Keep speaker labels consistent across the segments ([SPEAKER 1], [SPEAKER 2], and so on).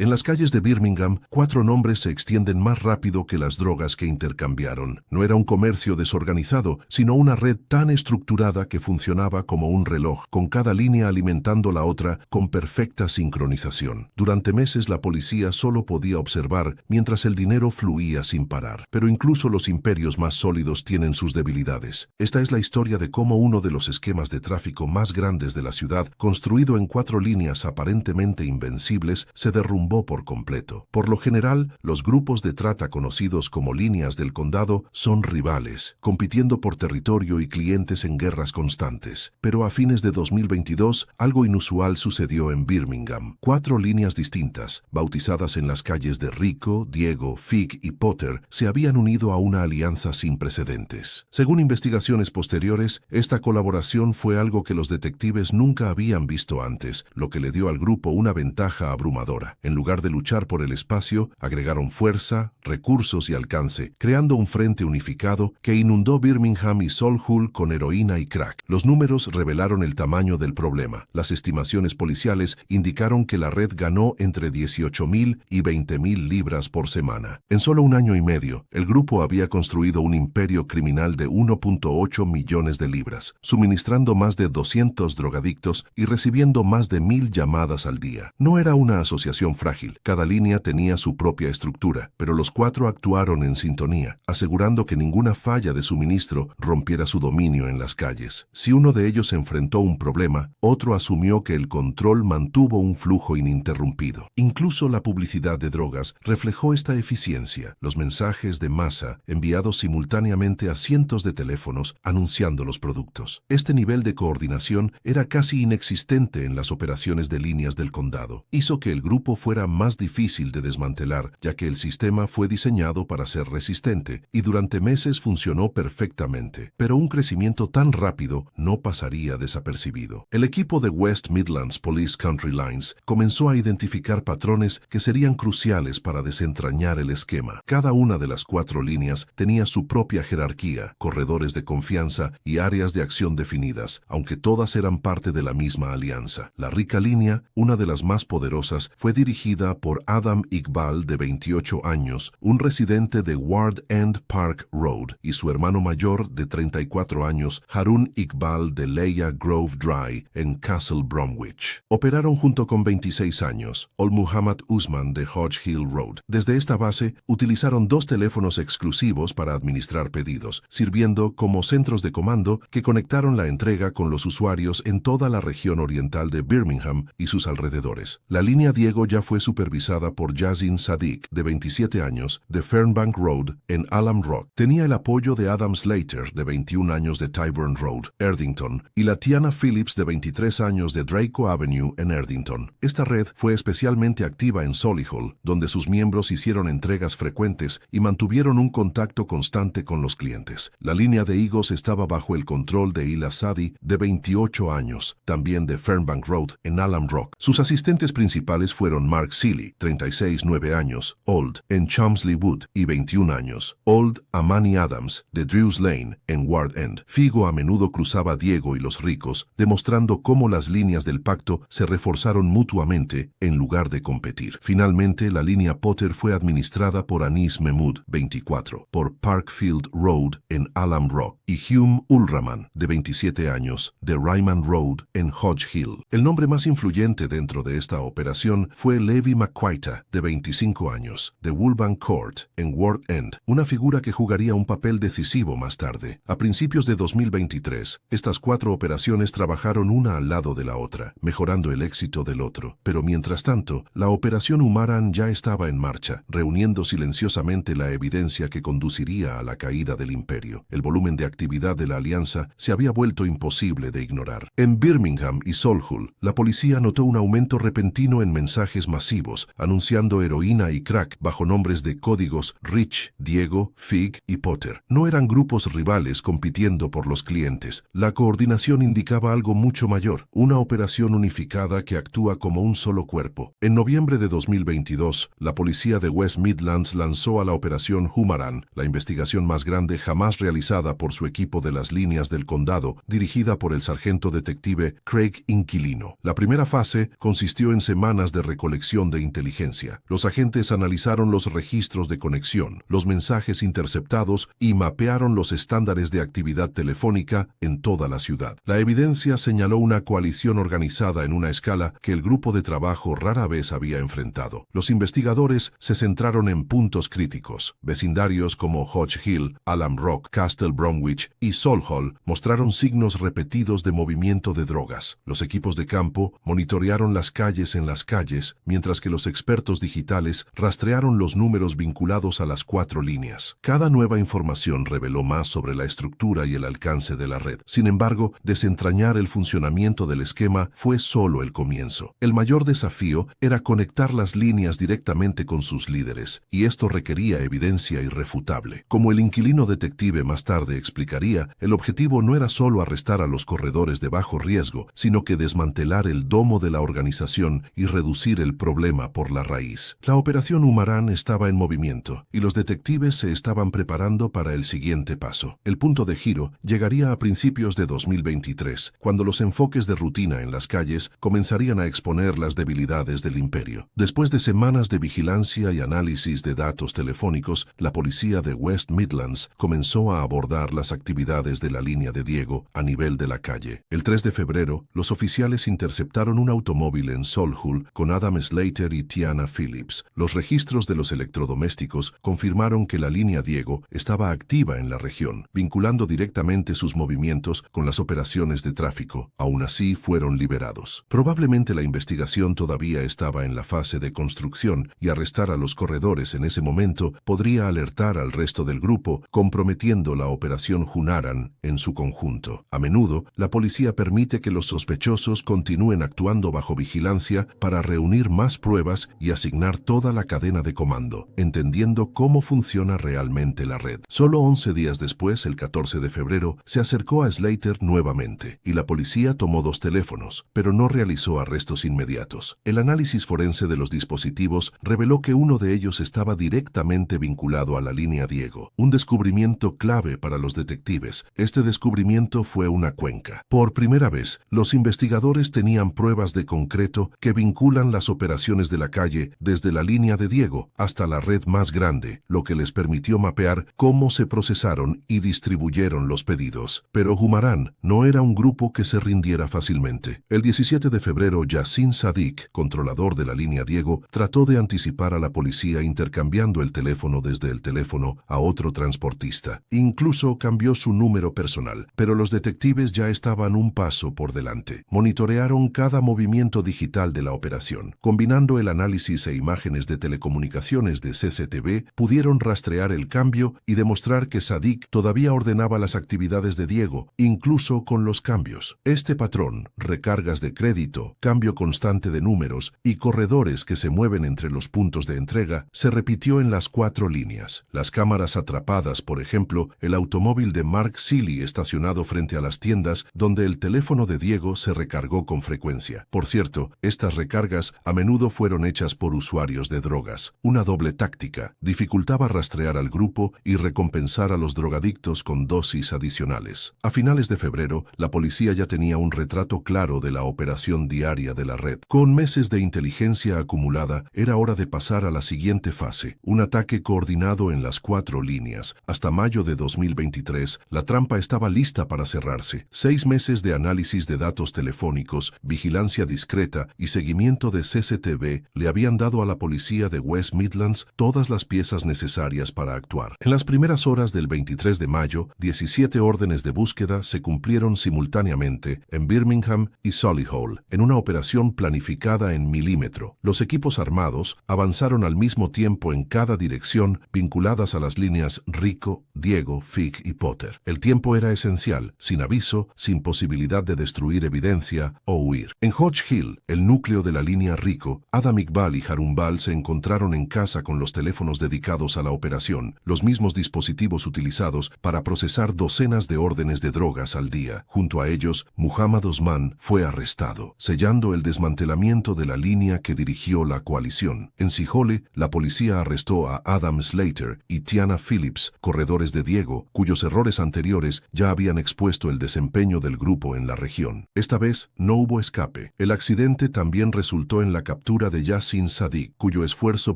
[SPEAKER 1] En las calles de Birmingham, 4 nombres se extienden más rápido que las drogas que intercambiaron. No era un comercio desorganizado, sino una red tan estructurada que funcionaba como un reloj, con cada línea alimentando la otra con perfecta sincronización. Durante meses la policía solo podía observar mientras el dinero fluía sin parar. Pero incluso los imperios más sólidos tienen sus debilidades. Esta es la historia de cómo uno de los esquemas de tráfico más grandes de la ciudad, construido en 4 líneas aparentemente invencibles, se derrumbó por completo. Por lo general, los grupos de trata conocidos como líneas del condado son rivales, compitiendo por territorio y clientes en guerras constantes. Pero a fines de 2022, algo inusual sucedió en Birmingham. 4 líneas distintas, bautizadas en las calles de Rico, Diego, Fig y Potter, se habían unido a una alianza sin precedentes. Según investigaciones posteriores, esta colaboración fue algo que los detectives nunca habían visto antes, lo que le dio al grupo una ventaja abrumadora. En lugar de luchar por el espacio, agregaron fuerza, recursos y alcance, creando un frente unificado que inundó Birmingham y Solihull con heroína y crack. Los números revelaron el tamaño del problema. Las estimaciones policiales indicaron que la red ganó entre 18.000 y 20.000 libras por semana. En solo un año y medio, el grupo había construido un imperio criminal de 1.8 millones de libras, suministrando más de 200 drogadictos y recibiendo más de 1.000 llamadas al día. No era una asociación frágil, cada línea tenía su propia estructura, pero los 4 actuaron en sintonía, asegurando que ninguna falla de suministro rompiera su dominio en las calles. Si uno de ellos enfrentó un problema, otro asumió que el control mantuvo un flujo ininterrumpido. Incluso la publicidad de drogas reflejó esta eficiencia. Los mensajes de masa enviados simultáneamente a cientos de teléfonos anunciando los productos. Este nivel de coordinación era casi inexistente en las operaciones de líneas del condado. Hizo que el grupo fuera más difícil de desmantelar, ya que el sistema fue diseñado para ser resistente y durante meses funcionó perfectamente. Pero un crecimiento tan rápido no pasaría desapercibido. El equipo de West Midlands Police Country Lines comenzó a identificar patrones que serían cruciales para desentrañar el esquema. Cada una de las 4 líneas tenía su propia jerarquía, corredores de confianza y áreas de acción definidas, aunque todas eran parte de la misma alianza. La rica línea, una de las más poderosas, fue dirigida por Adam Iqbal, de 28 años, un residente de Ward End Park Road, y su hermano mayor, de 34 años, Harun Iqbal, de Leia Grove Drive, en Castle Bromwich. Operaron junto con 26 años, Ol Muhammad Usman, de Hodge Hill Road. Desde esta base, utilizaron 2 teléfonos exclusivos para administrar pedidos, sirviendo como centros de comando que conectaron la entrega con los usuarios en toda la región oriental de Birmingham y sus alrededores. La línea Diego ya fue supervisada por Yazin Sadiq, de 27 años, de Fernbank Road, en Alham Rock. Tenía el apoyo de Adam Slater, de 21 años, de Tyburn Road, Erdington, y Latiana Phillips, de 23 años, de Draco Avenue, en Erdington. Esta red fue especialmente activa en Solihull, donde sus miembros hicieron entregas frecuentes y mantuvieron un contacto constante con los clientes. La línea de Higos estaba bajo el control de Ila Sadi, de 28 años, también de Fernbank Road, en Alham Rock. Sus asistentes principales fueron Mark Seeley, 36, 9 años, Old, en Chelmsley Wood, y 21 años, Old Amani Adams, de Drews Lane, en Ward End. Figo a menudo cruzaba a Diego y los ricos, demostrando cómo las líneas del pacto se reforzaron mutuamente en lugar de competir. Finalmente, la línea Potter fue administrada por Anis Mahmood, 24, por Parkfield Road, en Alham Rock, y Hume Ulraman, de 27 años, de Ryman Road, en Hodge Hill. El nombre más influyente dentro de esta operación fue Levi McQuaita, de 25 años, de Woolbank Court, en Ward End, una figura que jugaría un papel decisivo más tarde. A principios de 2023, estas 4 operaciones trabajaron una al lado de la otra, mejorando el éxito del otro. Pero mientras tanto, la operación Humaran ya estaba en marcha, reuniendo silenciosamente la evidencia que conduciría a la caída del imperio. El volumen de actividad de la alianza se había vuelto imposible de ignorar. En Birmingham y Solihull, la policía notó un aumento repentino en mensajes masivos, anunciando heroína y crack bajo nombres de códigos Rich, Diego, Fig y Potter. No eran grupos rivales compitiendo por los clientes. La coordinación indicaba algo mucho mayor, una operación unificada que actúa como un solo cuerpo. En noviembre de 2022, la policía de West Midlands lanzó a la operación Humaran, la investigación más grande jamás realizada por su equipo de las líneas del condado, dirigida por el sargento detective Craig Inquilino. La primera fase consistió en semanas de recolección sección de inteligencia. Los agentes analizaron los registros de conexión, los mensajes interceptados y mapearon los estándares de actividad telefónica en toda la ciudad. La evidencia señaló una coalición organizada en una escala que el grupo de trabajo rara vez había enfrentado. Los investigadores se centraron en puntos críticos. Vecindarios como Hodge Hill, Alum Rock, Castle Bromwich y Solihull mostraron signos repetidos de movimiento de drogas. Los equipos de campo monitorearon las calles en las calles, mientras que los expertos digitales rastrearon los números vinculados a las 4 líneas. Cada nueva información reveló más sobre la estructura y el alcance de la red. Sin embargo, desentrañar el funcionamiento del esquema fue solo el comienzo. El mayor desafío era conectar las líneas directamente con sus líderes, y esto requería evidencia irrefutable. Como el inquilino detective más tarde explicaría, el objetivo no era solo arrestar a los corredores de bajo riesgo, sino que desmantelar el domo de la organización y reducir el problema por la raíz. La operación Humarán estaba en movimiento, y los detectives se estaban preparando para el siguiente paso. El punto de giro llegaría a principios de 2023, cuando los enfoques de rutina en las calles comenzarían a exponer las debilidades del imperio. Después de semanas de vigilancia y análisis de datos telefónicos, la policía de West Midlands comenzó a abordar las actividades de la línea de Diego a nivel de la calle. El 3 de febrero, los oficiales interceptaron un automóvil en Solihull con Adam Slater y Tiana Phillips. Los registros de los electrodomésticos confirmaron que la línea Diego estaba activa en la región, vinculando directamente sus movimientos con las operaciones de tráfico. Aún así, fueron liberados. Probablemente la investigación todavía estaba en la fase de construcción y arrestar a los corredores en ese momento podría alertar al resto del grupo, comprometiendo la operación Humarán en su conjunto. A menudo, la policía permite que los sospechosos continúen actuando bajo vigilancia para reunir más pruebas y asignar toda la cadena de comando, entendiendo cómo funciona realmente la red. Solo 11 días después, el 14 de febrero, se acercó a Slater nuevamente, y la policía tomó 2 teléfonos, pero no realizó arrestos inmediatos. El análisis forense de los dispositivos reveló que uno de ellos estaba directamente vinculado a la línea Diego, un descubrimiento clave para los detectives. Este descubrimiento fue una cuenca. Por primera vez, los investigadores tenían pruebas de concreto que vinculan las operaciones de la calle desde la línea de Diego hasta la red más grande, lo que les permitió mapear cómo se procesaron y distribuyeron los pedidos. Pero Humarán no era un grupo que se rindiera fácilmente. El 17 de febrero, Yassin Sadiq, controlador de la línea Diego, trató de anticipar a la policía intercambiando el teléfono desde el teléfono a otro transportista. Incluso cambió su número personal, pero los detectives ya estaban un paso por delante. Monitorearon cada movimiento digital de la operación. Combinando el análisis e imágenes de telecomunicaciones de CCTV, pudieron rastrear el cambio y demostrar que Sadiq todavía ordenaba las actividades de Diego, incluso con los cambios. Este patrón, recargas de crédito, cambio constante de números y corredores que se mueven entre los puntos de entrega, se repitió en las 4 líneas. Las cámaras atrapadas, por ejemplo, el automóvil de Mark Seeley estacionado frente a las tiendas donde el teléfono de Diego se recargó con frecuencia. Por cierto, estas recargas a menudo fueron hechas por usuarios de drogas. Una doble táctica dificultaba rastrear al grupo y recompensar a los drogadictos con dosis adicionales. A finales de febrero, la policía ya tenía un retrato claro de la operación diaria de la red. Con meses de inteligencia acumulada, era hora de pasar a la siguiente fase, un ataque coordinado en las 4 líneas. Hasta mayo de 2023, la trampa estaba lista para cerrarse. 6 meses de análisis de datos telefónicos, vigilancia discreta y seguimiento de CCTV le habían dado a la policía de West Midlands todas las piezas necesarias para actuar. En las primeras horas del 23 de mayo, 17 órdenes de búsqueda se cumplieron simultáneamente en Birmingham y Solihull, en una operación planificada en milímetro. Los equipos armados avanzaron al mismo tiempo en cada dirección, vinculadas a las líneas Rico, Diego, Fig y Potter. El tiempo era esencial, sin aviso, sin posibilidad de destruir evidencia o huir. En Hodge Hill, el núcleo de la línea Rico, Adam Iqbal y Harumbal se encontraron en casa con los teléfonos dedicados a la operación, los mismos dispositivos utilizados para procesar docenas de órdenes de drogas al día. Junto a ellos, Muhammad Osman fue arrestado, sellando el desmantelamiento de la línea que dirigió la coalición. En Solihull, la policía arrestó a Adam Slater y Tiana Phillips, corredores de Diego, cuyos errores anteriores ya habían expuesto el desempeño del grupo en la región. Esta vez no hubo escape. El accidente también resultó en la captura captura de Yassin Sadiq, cuyo esfuerzo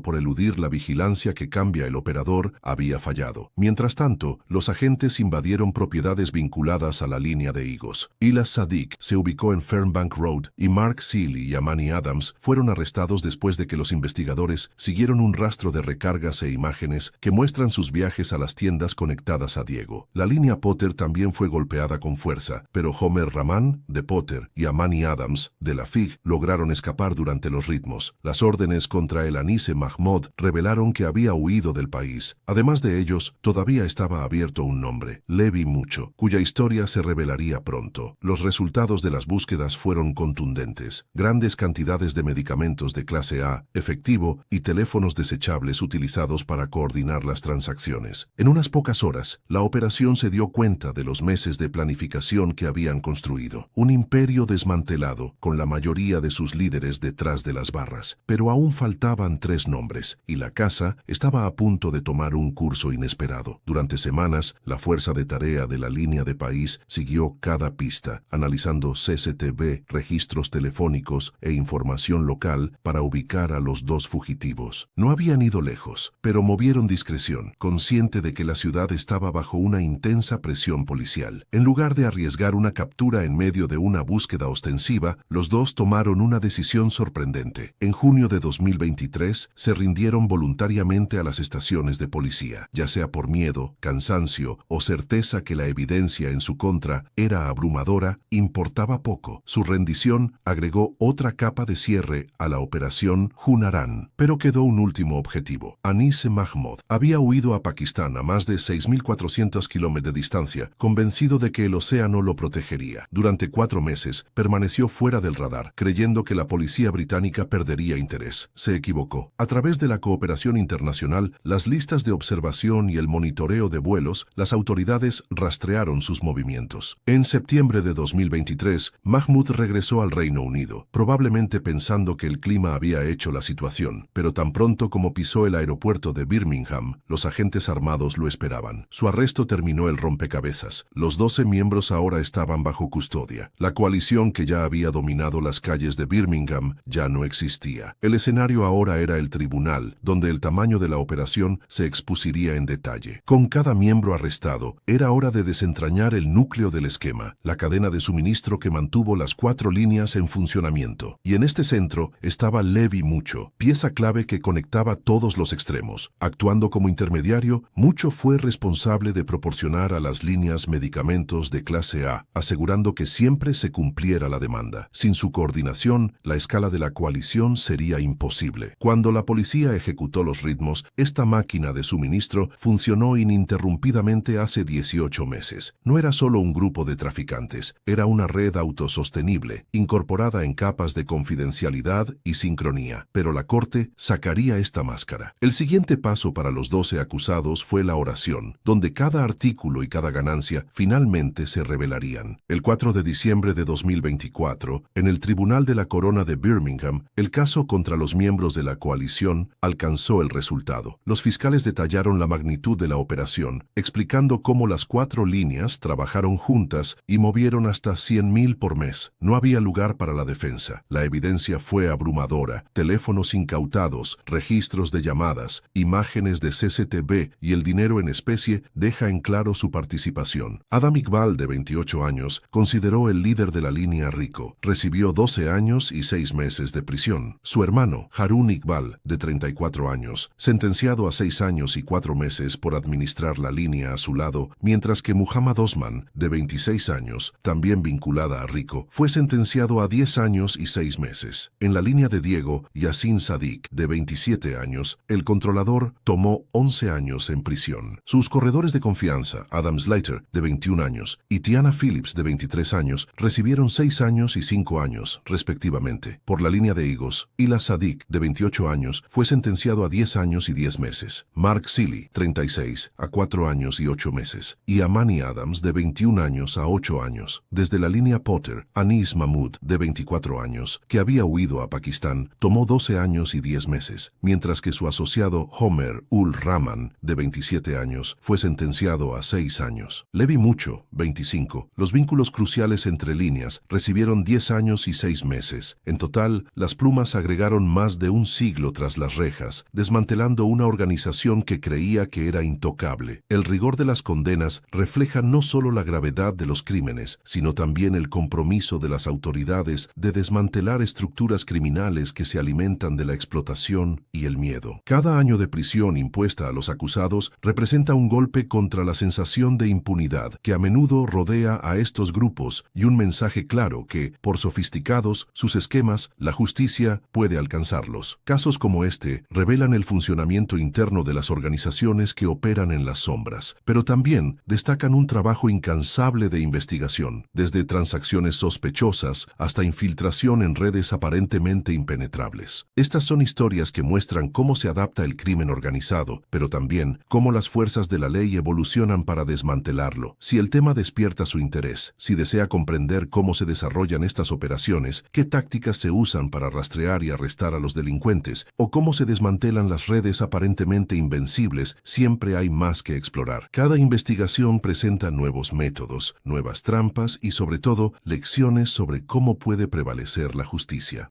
[SPEAKER 1] por eludir la vigilancia que cambia el operador había fallado. Mientras tanto, los agentes invadieron propiedades vinculadas a la línea de higos. Ilas Sadiq se ubicó en Fernbank Road y Mark Seeley y Amani Adams fueron arrestados después de que los investigadores siguieron un rastro de recargas e imágenes que muestran sus viajes a las tiendas conectadas a Diego. La línea Potter también fue golpeada con fuerza, pero Homer Rahman, de Potter, y Amani Adams, de la FIG, lograron escapar durante los ritmos. Las órdenes contra el Anise Mahmoud revelaron que había huido del país. Además de ellos, todavía estaba abierto un nombre, Levi Mucho, cuya historia se revelaría pronto. Los resultados de las búsquedas fueron contundentes. Grandes cantidades de medicamentos de clase A, efectivo y teléfonos desechables utilizados para coordinar las transacciones. En unas pocas horas, la operación se dio cuenta de los meses de planificación que habían construido. Un imperio desmantelado, con la mayoría de sus líderes detrás de las barras. Pero aún faltaban 3 nombres, y la casa estaba a punto de tomar un curso inesperado. Durante semanas, la fuerza de tarea de la línea de país siguió cada pista, analizando CCTV, registros telefónicos e información local para ubicar a los 2 fugitivos. No habían ido lejos, pero movieron discreción, consciente de que la ciudad estaba bajo una intensa presión policial. En lugar de arriesgar una captura en medio de una búsqueda ostensiva, los 2 tomaron una decisión sorprendente. En junio de 2023, se rindieron voluntariamente a las estaciones de policía, ya sea por miedo, cansancio o certeza que la evidencia en su contra era abrumadora, importaba poco. Su rendición agregó otra capa de cierre a la operación Hunaran. Pero quedó un último objetivo. Anise Mahmoud había huido a Pakistán a más de 6.400 kilómetros de distancia, convencido de que el océano lo protegería. Durante 4 meses, permaneció fuera del radar, creyendo que la policía británica perdería interés. Se equivocó. A través de la cooperación internacional, las listas de observación y el monitoreo de vuelos, las autoridades rastrearon sus movimientos. En septiembre de 2023, Mahmoud regresó al Reino Unido, probablemente pensando que el clima había hecho la situación, pero tan pronto como pisó el aeropuerto de Birmingham, los agentes armados lo esperaban. Su arresto terminó el rompecabezas. Los 12 miembros ahora estaban bajo custodia. La coalición que ya había dominado las calles de Birmingham ya no existía. El escenario ahora era el tribunal, donde el tamaño de la operación se expusiría en detalle. Con cada miembro arrestado, era hora de desentrañar el núcleo del esquema, la cadena de suministro que mantuvo las 4 líneas en funcionamiento. Y en este centro estaba Levi Mucho, pieza clave que conectaba todos los extremos. Actuando como intermediario, Mucho fue responsable de proporcionar a las líneas medicamentos de clase A, asegurando que siempre se cumpliera la demanda. Sin su coordinación, la escala de la coalición sería imposible. Cuando la policía ejecutó los ritmos, esta máquina de suministro funcionó ininterrumpidamente hace 18 meses. No era solo un grupo de traficantes, era una red autosostenible, incorporada en capas de confidencialidad y sincronía. Pero la corte sacaría esta máscara. El siguiente paso para los 12 acusados fue la oración, donde cada artículo y cada ganancia finalmente se revelarían. El 4 de diciembre de 2024, en el Tribunal de la Corona de Birmingham, el caso contra los miembros de la coalición alcanzó el resultado. Los fiscales detallaron la magnitud de la operación, explicando cómo las 4 líneas trabajaron juntas y movieron hasta 100.000 por mes. No había lugar para la defensa. La evidencia fue abrumadora: teléfonos incautados, registros de llamadas, imágenes de CCTV y el dinero en especie deja en claro su participación. Adam Iqbal, de 28 años, consideró el líder de la línea rico. Recibió 12 años y 6 meses de prisión. Su hermano, Harun Iqbal, de 34 años, sentenciado a 6 años y 4 meses por administrar la línea a su lado, mientras que Muhammad Osman, de 26 años, también vinculada a Rico, fue sentenciado a 10 años y 6 meses. En la línea de Diego, Yassin Sadiq, de 27 años, el controlador tomó 11 años en prisión. Sus corredores de confianza, Adam Slater, de 21 años, y Tiana Phillips, de 23 años, recibieron 6 años y 5 años, respectivamente. Por la línea de higos, Ilas Sadiq, de 28 años, fue sentenciado a 10 años y 10 meses. Mark Seeley, 36, a 4 años y 8 meses. Y Amani Adams, de 21 años a 8 años. Desde la línea Potter, Anise Mahmoud, de 24 años, que había huido a Pakistán, tomó 12 años y 10 meses, mientras que su asociado Homer Rahman, de 27 años, fue sentenciado a 6 años. Levi Mucho, 25. Los vínculos cruciales entre líneas recibieron 10 años y 6 meses. En total, las Las plumas agregaron más de un siglo tras las rejas, desmantelando una organización que creía que era intocable. El rigor de las condenas refleja no solo la gravedad de los crímenes, sino también el compromiso de las autoridades de desmantelar estructuras criminales que se alimentan de la explotación y el miedo. Cada año de prisión impuesta a los acusados representa un golpe contra la sensación de impunidad que a menudo rodea a estos grupos y un mensaje claro que, por sofisticados sus esquemas, la justicia puede alcanzarlos. Casos como este revelan el funcionamiento interno de las organizaciones que operan en las sombras, pero también destacan un trabajo incansable de investigación, desde transacciones sospechosas hasta infiltración en redes aparentemente impenetrables. Estas son historias que muestran cómo se adapta el crimen organizado, pero también cómo las fuerzas de la ley evolucionan para desmantelarlo. Si el tema despierta su interés, si desea comprender cómo se desarrollan estas operaciones, qué tácticas se usan para rastrear y arrestar a los delincuentes, o cómo se desmantelan las redes aparentemente invencibles, siempre hay más que explorar. Cada investigación presenta nuevos métodos, nuevas trampas y, sobre todo, lecciones sobre cómo puede prevalecer la justicia.